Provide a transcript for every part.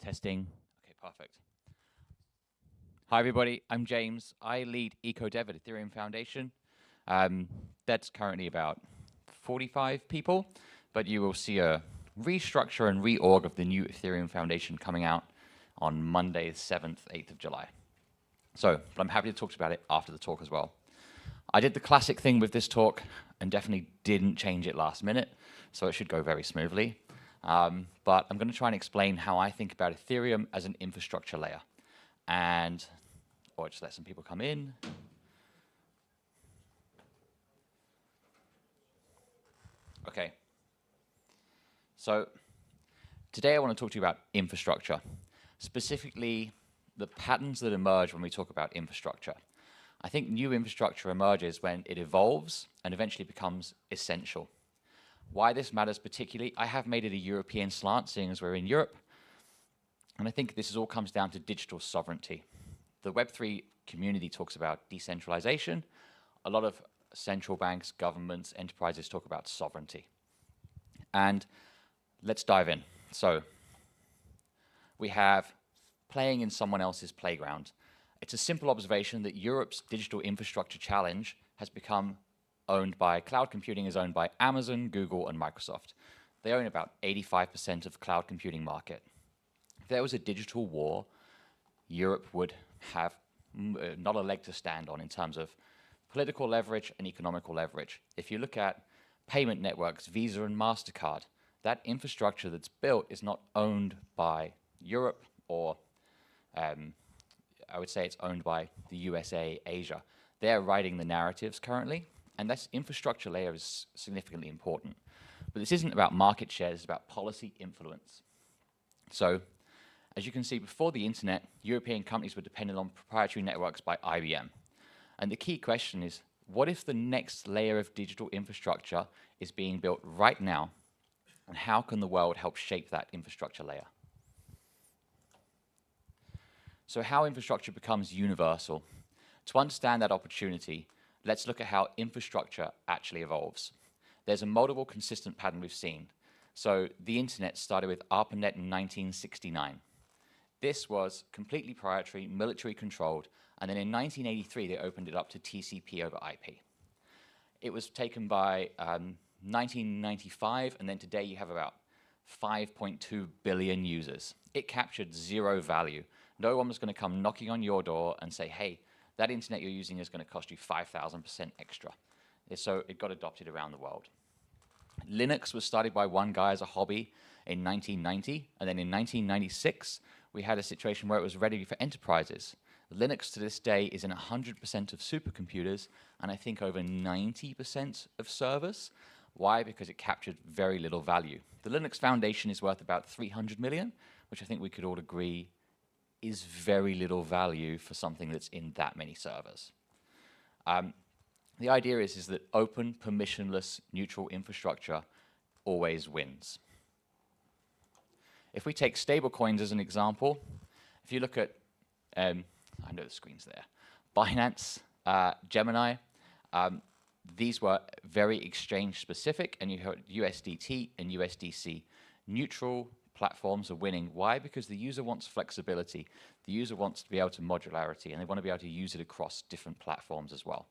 Testing. Okay, perfect. Hi, everybody. I'm James. I lead EcoDev at Ethereum Foundation. That's currently about 45 people, but you will see a restructure and reorg of the new Ethereum Foundation coming out on Monday, 7th, 8th of July. But I'm happy to talk about it after the talk as well. I did the classic thing with this talk and definitely didn't change it last minute, so it should go very smoothly. But I'm going to try and explain how I think about Ethereum as an infrastructure layer. Or just let some people come in. Okay. So today I want to talk to you about infrastructure, specifically the patterns that emerge when we talk about infrastructure. I think new infrastructure emerges when it evolves and eventually becomes essential. Why this matters particularly, I have made it a European slant, seeing as we're in Europe, and I think this all comes down to digital sovereignty. The Web3 community talks about decentralization. A lot of central banks, governments, enterprises talk about sovereignty. And let's dive in. So we have playing in someone else's playground. It's a simple observation that Europe's digital infrastructure challenge has become owned by, cloud computing is owned by Amazon, Google, and Microsoft. They own about 85% of the cloud computing market. If there was a digital war, Europe would have not a leg to stand on in terms of political leverage and economical leverage. If you look at payment networks, Visa and MasterCard, that infrastructure that's built is not owned by Europe or I would say it's owned by the USA, Asia. They're writing the narratives currently, and this infrastructure layer is significantly important. But this isn't about market share, it's about policy influence. So, as you can see, before the internet, European companies were dependent on proprietary networks by IBM. And the key question is, what if the next layer of digital infrastructure is being built right now, and how can the world help shape that infrastructure layer? So how infrastructure becomes universal. To understand that opportunity, let's look at how infrastructure actually evolves. There's a multiple consistent pattern we've seen. So the internet started with ARPANET in 1969. This was completely proprietary, military controlled, and then in 1983 they opened it up to TCP over IP. It was taken by 1995, and then today you have about 5.2 billion users. It captured zero value. No one was going to come knocking on your door and say, hey, that internet you're using is going to cost you 5,000% extra. So it got adopted around the world. Linux was started by one guy as a hobby in 1990, and then in 1996, we had a situation where it was ready for enterprises. Linux to this day is in 100% of supercomputers, and I think over 90% of servers. Why? Because it captured very little value. The Linux Foundation is worth about 300 million, which I think we could all agree is very little value for something that's in that many servers. The idea is that open, permissionless, neutral infrastructure always wins. If we take stablecoins as an example, if you look at, I know the screen's there, Binance, Gemini, these were very exchange specific, and you heard USDT and USDC. Neutral platforms are winning. Why? Because the user wants flexibility. The user wants to be able to modularity, and they want to be able to use it across different platforms as well.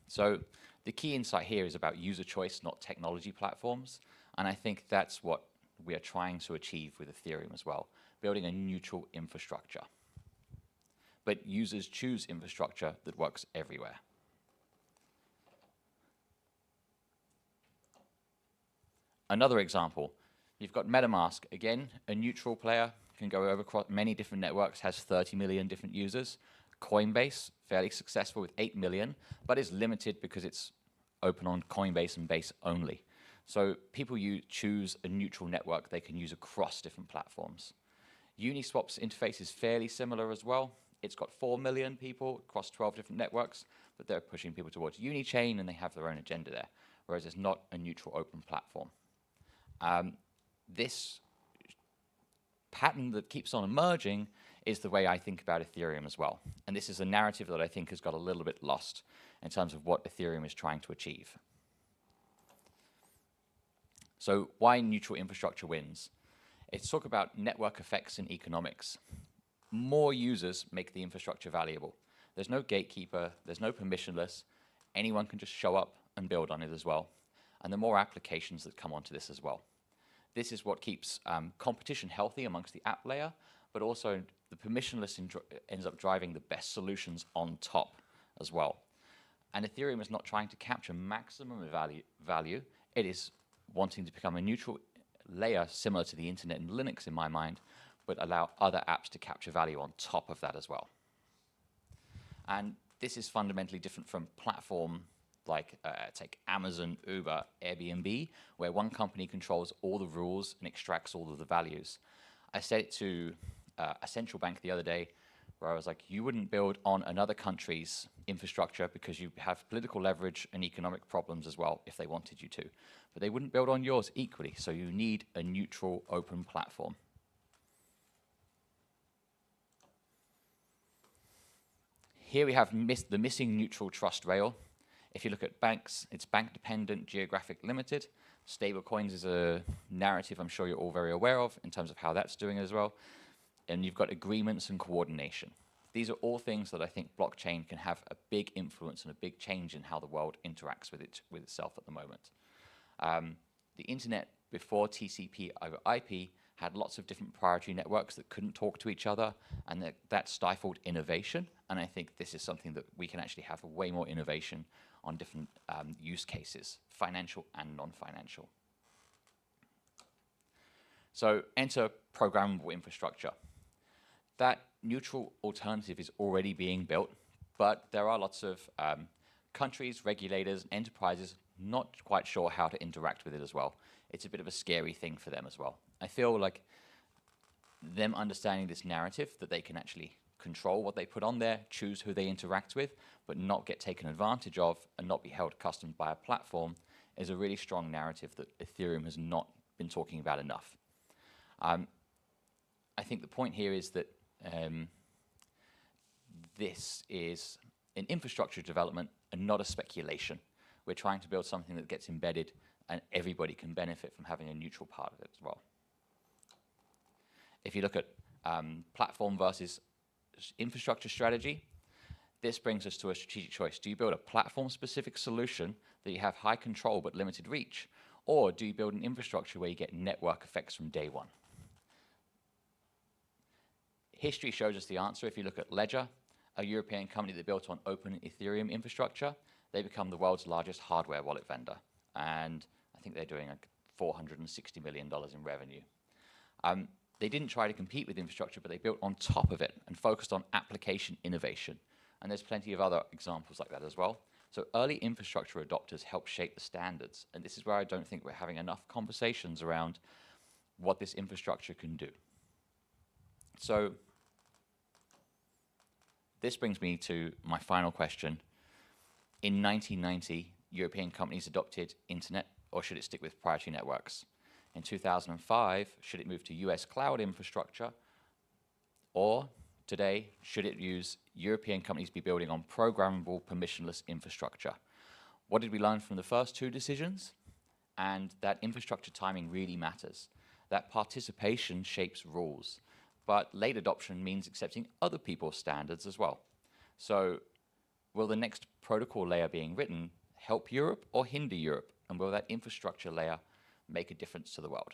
So the key insight here is about user choice, not technology platforms, and I think that's what we are trying to achieve with Ethereum as well, building a neutral infrastructure. But users choose infrastructure that works everywhere. Another example, you've got MetaMask, again, a neutral player, can go over across many different networks, has 30 million different users. Coinbase, fairly successful with 8 million, but is limited because it's open on Coinbase and Base only. So people choose a neutral network they can use across different platforms. Uniswap's interface is fairly similar as well. It's got 4 million people across 12 different networks, but they're pushing people towards Unichain and they have their own agenda there, whereas it's not a neutral open platform. This pattern that keeps on emerging is the way I think about Ethereum as well. And this is a narrative that I think has got a little bit lost in terms of what Ethereum is trying to achieve. So why neutral infrastructure wins? It's talk about network effects in economics. More users make the infrastructure valuable. There's no gatekeeper, there's no permissionless. Anyone can just show up and build on it as well. And the more applications that come onto this as well. This is what keeps competition healthy amongst the app layer, but also the permissionless ends up driving the best solutions on top as well. And Ethereum is not trying to capture maximum value. It is wanting to become a neutral layer similar to the internet and Linux in my mind, but allow other apps to capture value on top of that as well. And this is fundamentally different from platform like take Amazon, Uber, Airbnb, where one company controls all the rules and extracts all of the values. I said it to a central bank the other day, where I was like, you wouldn't build on another country's infrastructure because you have political leverage and economic problems as well if they wanted you to. But they wouldn't build on yours equally, so you need a neutral, open platform. Here we have the missing neutral trust rail. If you look at banks, it's bank-dependent, geographic limited. Stablecoins is a narrative I'm sure you're all very aware of in terms of how that's doing as well. And you've got agreements and coordination. These are all things that I think blockchain can have a big influence and a big change in how the world interacts with itself at the moment. The internet before TCP over IP had lots of different priority networks that couldn't talk to each other, and that stifled innovation. And I think this is something that we can actually have way more innovation on different use cases, financial and non-financial. So enter programmable infrastructure. That neutral alternative is already being built, but there are lots of countries, regulators, enterprises not quite sure how to interact with it as well. It's a bit of a scary thing for them as well. I feel like them understanding this narrative that they can actually control what they put on there, choose who they interact with, but not get taken advantage of and not be held accustomed by a platform is a really strong narrative that Ethereum has not been talking about enough. I think the point here is that this is an infrastructure development and not a speculation. We're trying to build something that gets embedded and everybody can benefit from having a neutral part of it as well. If you look at platform versus infrastructure strategy, this brings us to a strategic choice. Do you build a platform-specific solution that you have high control but limited reach, or do you build an infrastructure where you get network effects from day one? History shows us the answer. If you look at Ledger, a European company that built on open Ethereum infrastructure, they become the world's largest hardware wallet vendor. And I think they're doing like $460 million in revenue. They didn't try to compete with infrastructure, but they built on top of it and focused on application innovation. And there's plenty of other examples like that as well. So early infrastructure adopters help shape the standards. And this is where I don't think we're having enough conversations around what this infrastructure can do. So this brings me to my final question. In 1990, European companies adopted internet, or should it stick with proprietary networks? In 2005, should it move to US cloud infrastructure? Or today, should it use European companies be building on programmable, permissionless infrastructure? What did we learn from the first two decisions? And that infrastructure timing really matters. That participation shapes rules. But late adoption means accepting other people's standards as well. So will the next protocol layer being written help Europe or hinder Europe? And will that infrastructure layer make a difference to the world?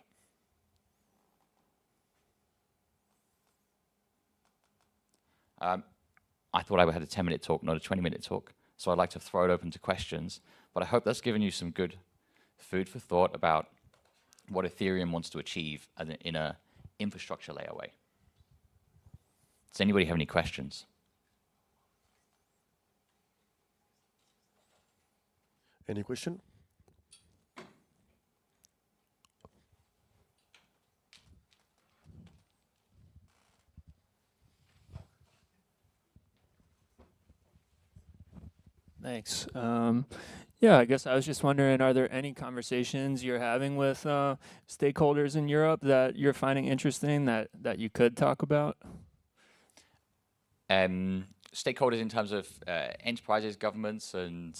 I thought I had a 10-minute talk, not a 20-minute talk. So I'd like to throw it open to questions. But I hope that's given you some good food for thought about what Ethereum wants to achieve in an infrastructure layer way. Does anybody have any questions? Any question? Thanks. Yeah, I guess I was just wondering, are there any conversations you're having with stakeholders in Europe that you're finding interesting that you could talk about? Stakeholders in terms of enterprises, governments, and...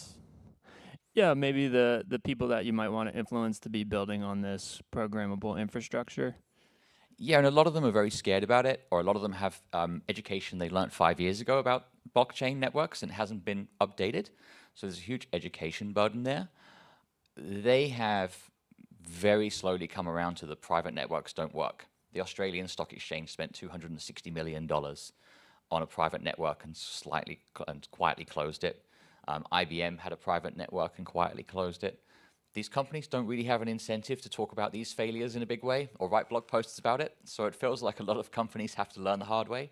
Yeah, maybe the people that you might want to influence to be building on this programmable infrastructure. Yeah, and a lot of them are very scared about it, or a lot of them have education they learned 5 years ago about blockchain networks and it hasn't been updated. So there's a huge education burden there. They have very slowly come around to the private networks don't work. The Australian Stock Exchange spent $260 million on a private network and quietly closed it. IBM had a private network and quietly closed it. These companies don't really have an incentive to talk about these failures in a big way or write blog posts about it. So it feels like a lot of companies have to learn the hard way.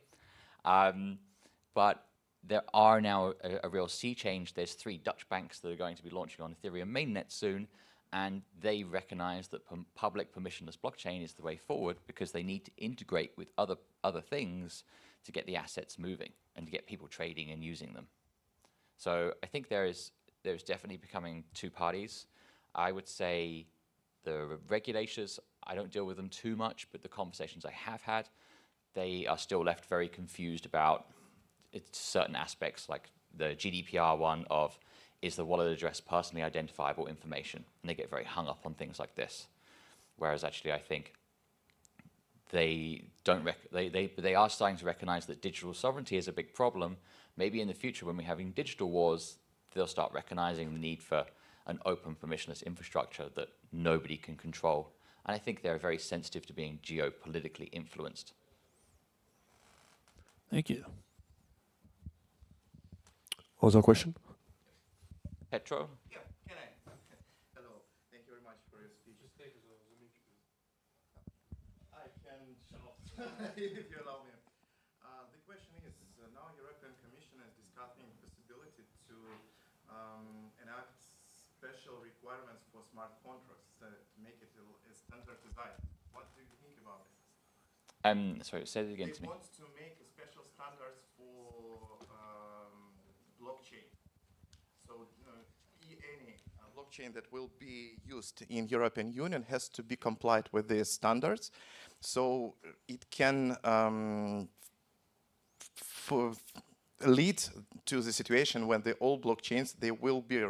But there are now a real sea change. There's 3 Dutch banks that are going to be launching on Ethereum mainnet soon, and they recognize that public permissionless blockchain is the way forward because they need to integrate with other things to get the assets moving and to get people trading and using them. So I think there's definitely becoming 2 parties. I would say the regulators, I don't deal with them too much, but the conversations I have had, they are still left very confused about certain aspects, like the GDPR one of, is the wallet address personally identifiable information? And they get very hung up on things like this. Whereas actually I think they are starting to recognize that digital sovereignty is a big problem. Maybe in the future when we're having digital wars, they'll start recognizing the need for an open permissionless infrastructure that nobody can control. And I think they're very sensitive to being geopolitically influenced. Thank you. Other question? Petro? Yeah, can I? Hello, thank you very much for your speech. I can show if you allow me. The question is, now European Commission is discussing possibility to enact special requirements for smart contracts to make it standardized. What do you think about this? Sorry, say it again to me. They want to make special standards for blockchain. So any blockchain that will be used in European Union has to be compliant with these standards. So it can lead to the situation when the old blockchains, they will be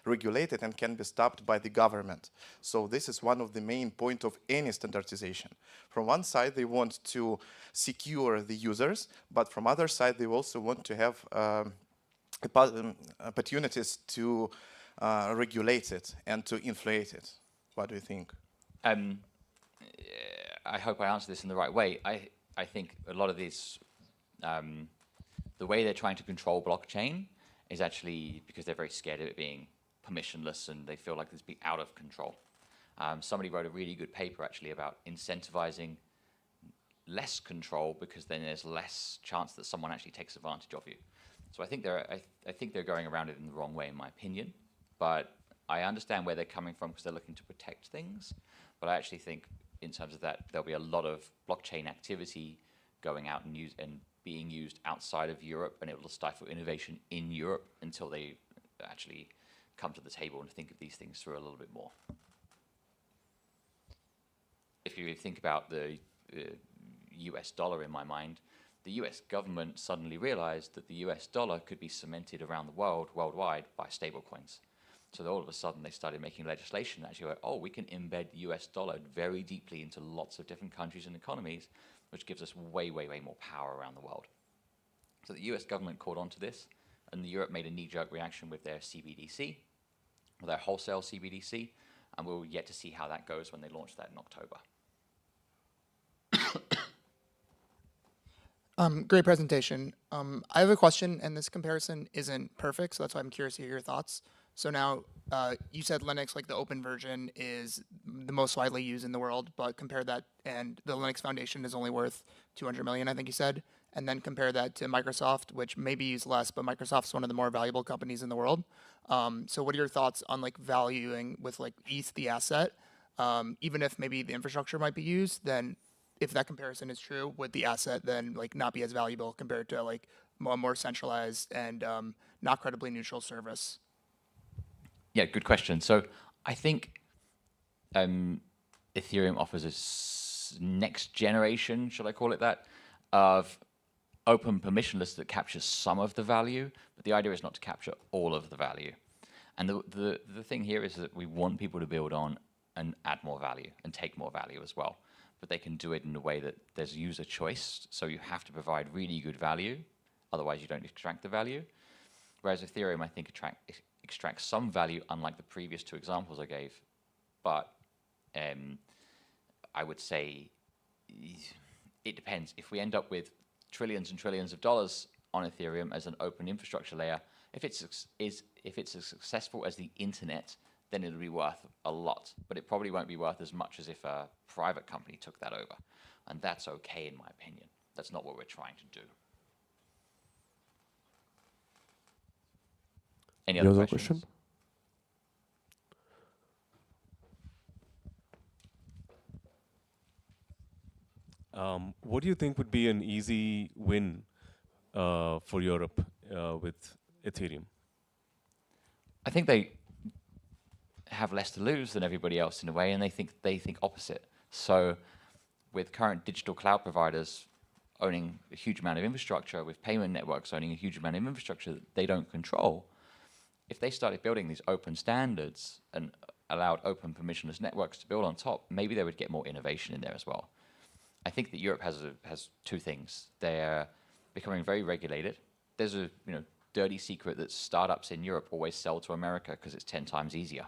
regulated and can be stopped by the government. So this is one of the main points of any standardization. From one side, they want to secure the users, but from other side, they also want to have opportunities to regulate it and to inflate it. What do you think? I hope I answer this in the right way. I think a lot of these, the way they're trying to control blockchain is actually because they're very scared of it being permissionless and they feel like it's being out of control. Somebody wrote a really good paper actually about incentivizing less control because then there's less chance that someone actually takes advantage of you. So I think they're going around it in the wrong way, in my opinion. But I understand where they're coming from because they're looking to protect things. But I actually think, in terms of that, there'll be a lot of blockchain activity going out and being used outside of Europe, and it will stifle innovation in Europe until they actually come to the table and think of these things through a little bit more. If you think about the US dollar in my mind, the US government suddenly realized that the US dollar could be cemented around the world, worldwide, by stablecoins. So all of a sudden they started making legislation that actually went, oh, we can embed the US dollar very deeply into lots of different countries and economies, which gives us way, way, way more power around the world. So the US government caught on to this, and Europe made a knee-jerk reaction with their CBDC, or their wholesale CBDC, and we'll yet to see how that goes when they launch that in October. Great presentation. I have a question, and this comparison isn't perfect, so that's why I'm curious to hear your thoughts. So now, you said Linux, like the open version, is the most widely used in the world, but compare that, and the Linux Foundation is only worth 200 million, I think you said, and then compare that to Microsoft, which maybe use less, but Microsoft's one of the more valuable companies in the world. So what are your thoughts on like valuing with like ETH, the asset, even if maybe the infrastructure might be used, then if that comparison is true, would the asset then like not be as valuable compared to like more centralized and not credibly neutral service? Yeah, good question. So I think Ethereum offers a next generation, should I call it that, of open permissionless that captures some of the value, but the idea is not to capture all of the value. And the thing here is that we want people to build on and add more value and take more value as well. but they can do it in a way that there's user choice. So you have to provide really good value, otherwise you don't extract the value. Whereas Ethereum, I think, extracts some value, unlike the previous two examples I gave. But I would say it depends. If we end up with trillions and trillions of dollars on Ethereum as an open infrastructure layer, if it's as successful as the internet, then it'll be worth a lot. But it probably won't be worth as much as if a private company took that over. And that's okay, in my opinion. That's not what we're trying to do. Any other questions? question? What do you think would be an easy win for Europe with Ethereum? I think they have less to lose than everybody else in a way, and they think opposite. So with current digital cloud providers owning a huge amount of infrastructure, with payment networks owning a huge amount of infrastructure that they don't control, if they started building these open standards and allowed open permissionless networks to build on top, maybe they would get more innovation in there as well. I think that Europe has two things. They're becoming very regulated. There's a dirty secret that startups in Europe always sell to America because it's 10 times easier.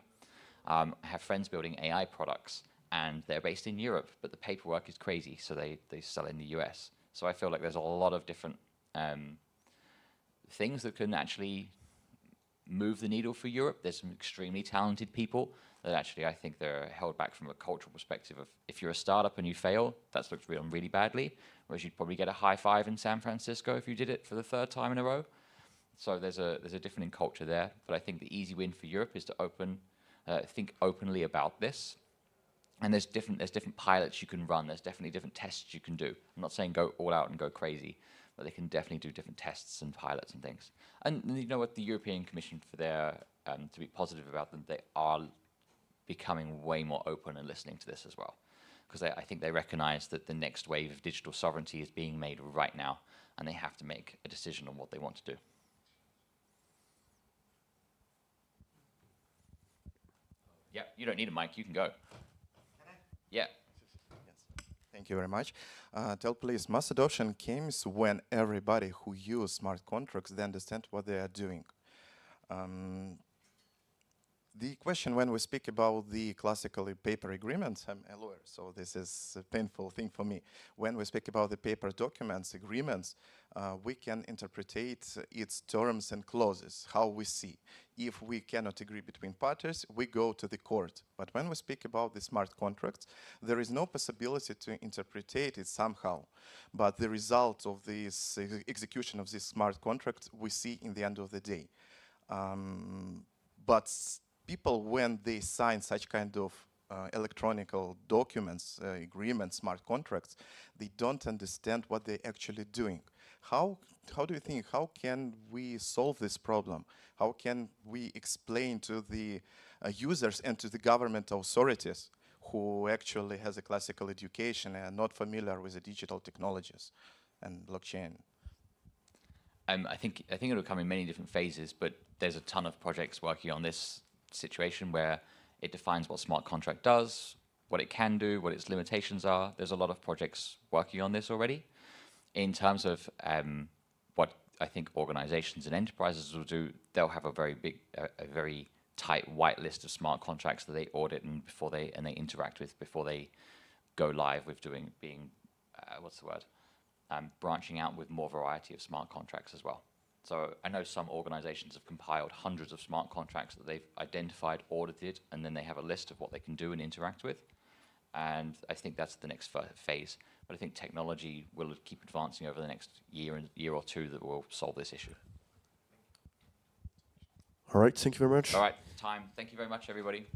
I have friends building AI products, and they're based in Europe, but the paperwork is crazy, so they sell in the US. So I feel like there's a lot of different things that can actually move the needle for Europe. There's some extremely talented people that actually I think they're held back from a cultural perspective of if you're a startup and you fail, that looks really badly, whereas you'd probably get a high five in San Francisco if you did it for the 3rd time in a row. So there's a difference in culture there, but I think the easy win for Europe is to think openly about this. And there's different pilots you can run. There's definitely different tests you can do. I'm not saying go all out and go crazy, but they can definitely do different tests and pilots and things. And you know what, the European Commission, for their to be positive about them, they are becoming way more open and listening to this as well, because I think they recognize that the next wave of digital sovereignty is being made right now, and they have to make a decision on what they want to do. Yeah, you don't need a mic, you can go. Can I? Yeah. Yes. Thank you very much. Tell please, mass adoption comes when everybody who use smart contracts, they understand what they are doing. The question when we speak about the classically paper agreements, I'm a lawyer, so this is a painful thing for me. When we speak about the paper documents, agreements, we can interpret its terms and clauses, how we see. If we cannot agree between parties, we go to the court. But when we speak about the smart contracts, there is no possibility to interpret it somehow. But the result of this execution of this smart contract, we see in the end of the day. But people, when they sign such kind of electronic documents, agreements, smart contracts, they don't understand what they're actually doing. How do you think, how can we solve this problem? How can we explain to the users and to the government authorities who actually has a classical education and are not familiar with the digital technologies and blockchain? I think it'll come in many different phases, but there's a ton of projects working on this situation where it defines what smart contract does, what it can do, what its limitations are. There's a lot of projects working on this already. In terms of what I think organizations and enterprises will do, they'll have a very big, a very tight white list of smart contracts that they audit and they interact with before they go live with branching out with more variety of smart contracts as well. So I know some organizations have compiled hundreds of smart contracts that they've identified, audited, and then they have a list of what they can do and interact with. And I think that's the next phase. But I think technology will keep advancing over the next year or two that will solve this issue. All right, thank you very much. All right, time. Thank you very much, everybody.